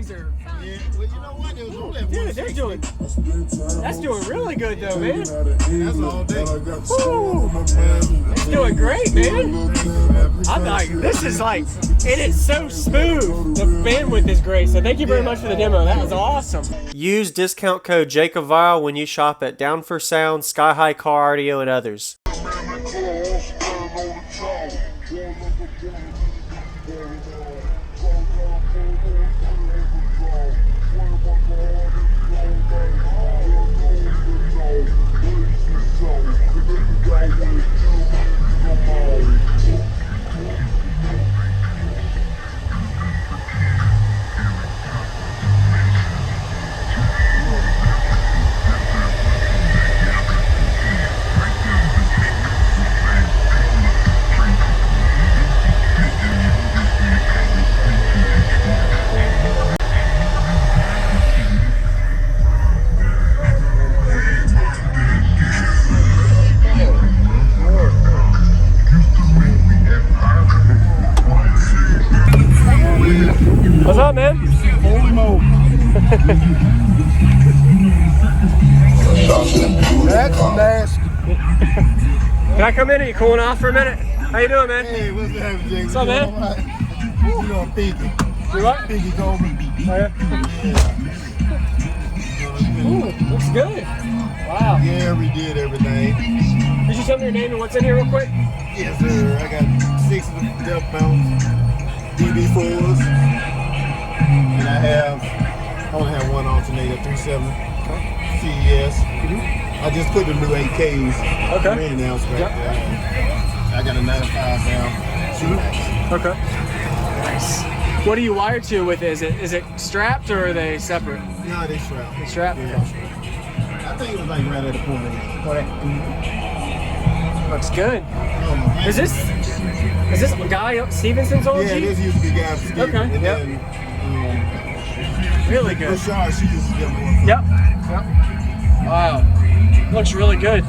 keys are. Yeah, well, you know what? It was only at Dude, they're doing. That's doing really good though, man. That's all day. Woo! It's doing great, man. I'm like, this is like, it is so smooth. The bandwidth is great. So thank you very much for the demo. That was awesome. Use discount code JACOBVILE when you shop at Down for Sound, Sky High Car Audio, and others. What's up, man? Holy moly. That's nasty. Can I come in? Are you cooling off for a minute? How you doing, man? Hey, what's happening, Jake? What's up, man? You know, Pinky. You what? Pinky told me. Oh, yeah? Ooh, looks good. Wow. Yeah, we did everything. Did you tell me your name and what's in here real quick? Yes, sir. I got 6 of the Death Mounts, DB4s, and I only have one alternator, 3.7 CES. I just put the new 8Ks in now. Yep. I got a 9.5 now. Okay. Nice. What are you wired to with it? Is it strapped or are they separate? No, they strapped. They strapped? Yeah. I think it was like right at the corner. Looks good. Is this Guy Stevenson's old Yeah, Jeep? this used to be Guy Stevens. Okay. And Yep. then, Really good. Bashar, she used to get more. Yep. Wow. Looks really good.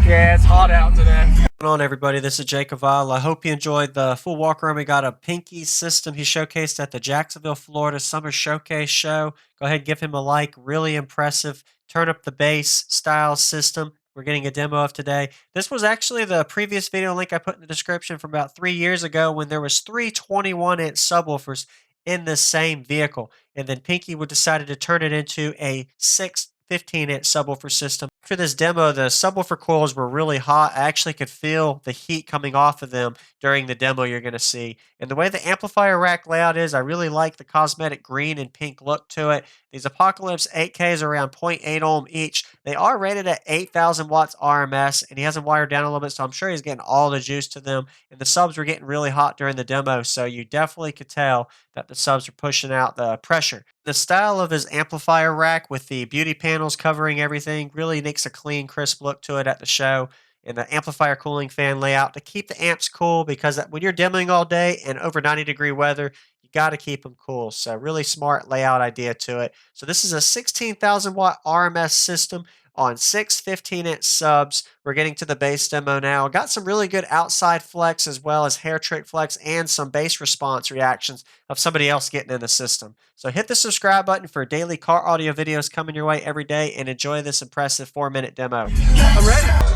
Yeah, it's hot out today. What's going on, everybody? This is Jacob Vile. I hope you enjoyed the full walk around. We got a Pinky system he showcased at the Jacksonville, Florida Summer Showcase show. Go ahead and give him a like. Really impressive. Turn up the bass style system. We're getting a demo of today. This was actually the previous video link I put in the description from about 3 years ago when there was 3 21-inch subwoofers in this same vehicle. And then Pinky would decided to turn it into a 6 15-inch subwoofer system. After this demo, the subwoofer coils were really hot. I actually could feel the heat coming off of them during the demo you're going to see. And the way the amplifier rack layout is, I really like the cosmetic green and pink look to it. These Apocalypse 8Ks are around 0.8 ohm each. They are rated at 8,000 watts RMS, and he has them wired down a little bit, so I'm sure he's getting all the juice to them. And the subs were getting really hot during the demo, so you definitely could tell that the subs are pushing out the pressure. The style of his amplifier rack with the beauty panels covering everything really makes a clean, crisp look to it at the show. And the amplifier cooling fan layout to keep the amps cool, because when you're demoing all day and over 90-degree weather, you got to keep them cool. So really smart layout idea to it. So this is a 16,000 watt RMS system on 6 15-inch subs. We're getting to the bass demo now. Got some really good outside flex as well as hair trick flex and some bass response reactions of somebody else getting in the system. So hit the subscribe button for daily car audio videos coming your way every day, and enjoy this impressive 4-minute demo. I'm ready.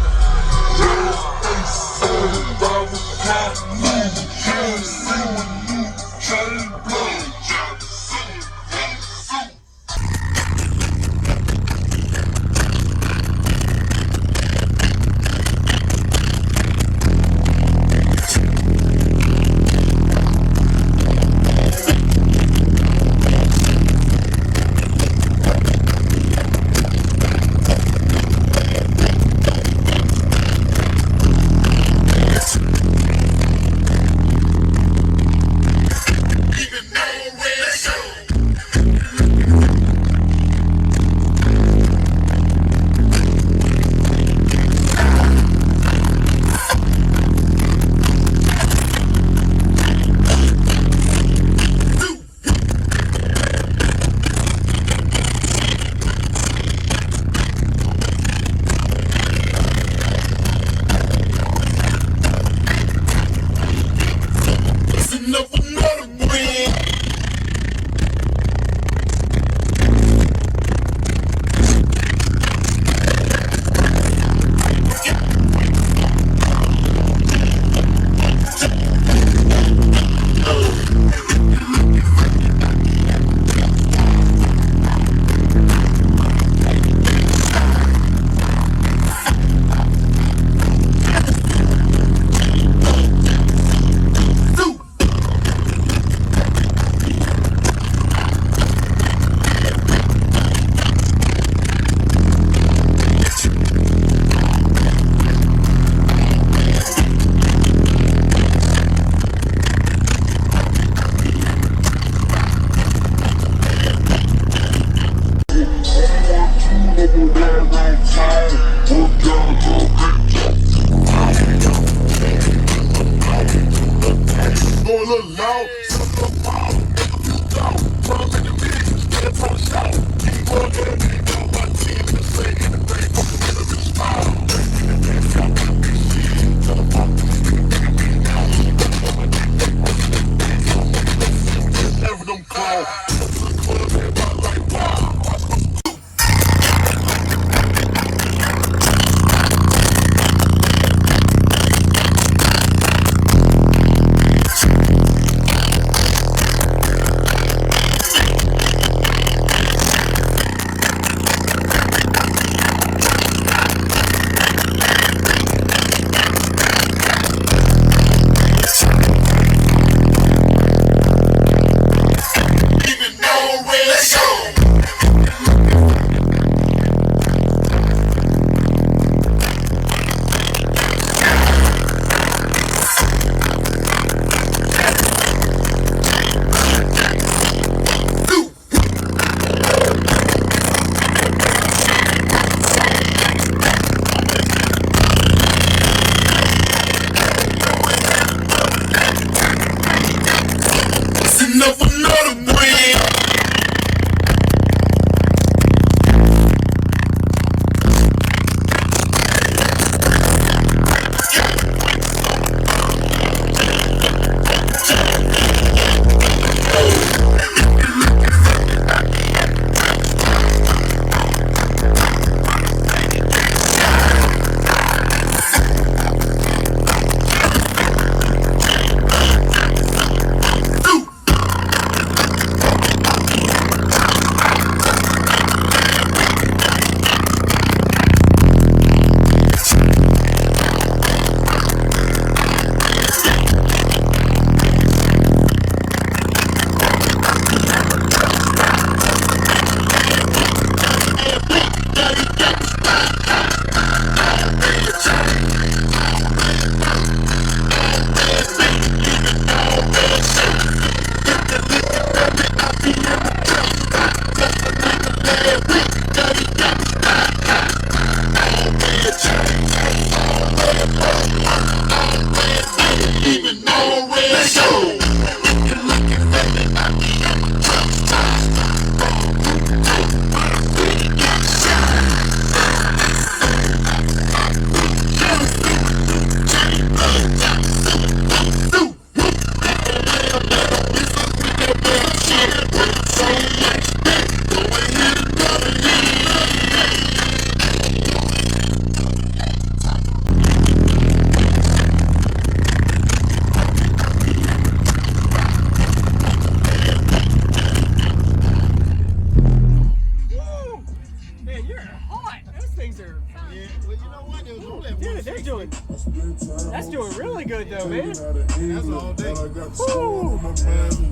That's doing really good though, man. That's all day. Woo.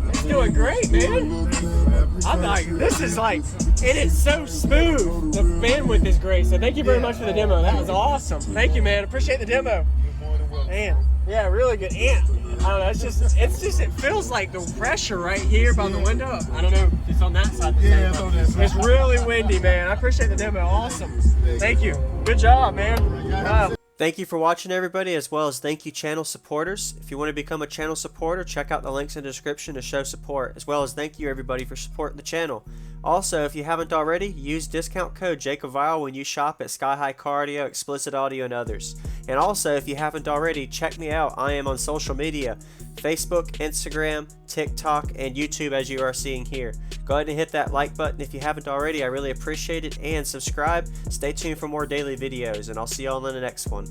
It's doing great, man. I'm like, this is like, it is so smooth. The bandwidth is great. So thank you very much for the demo. That was awesome. Thank you, man. Appreciate the demo. Man, yeah, really good. And I don't know, it feels like the pressure right here by the window. I don't know if it's on that side. Yeah, it's on that side. It's really windy, man. I appreciate the demo. Awesome. Thank you. Good job, man. Thank you for watching, everybody, as well as thank you channel supporters. If you want to become a channel supporter, check out the links in the description to show support, as well as thank you everybody for supporting the channel. Also, if you haven't already, use discount code JACOVILE when you shop at Sky High Cardio, Explicit Audio, and others. And also, if you haven't already, check me out. I am on social media, Facebook, Instagram, TikTok, and YouTube, as you are seeing here. Go ahead and hit that like button if you haven't already. I really appreciate it. And subscribe. Stay tuned for more daily videos, and I'll see you all in the next one.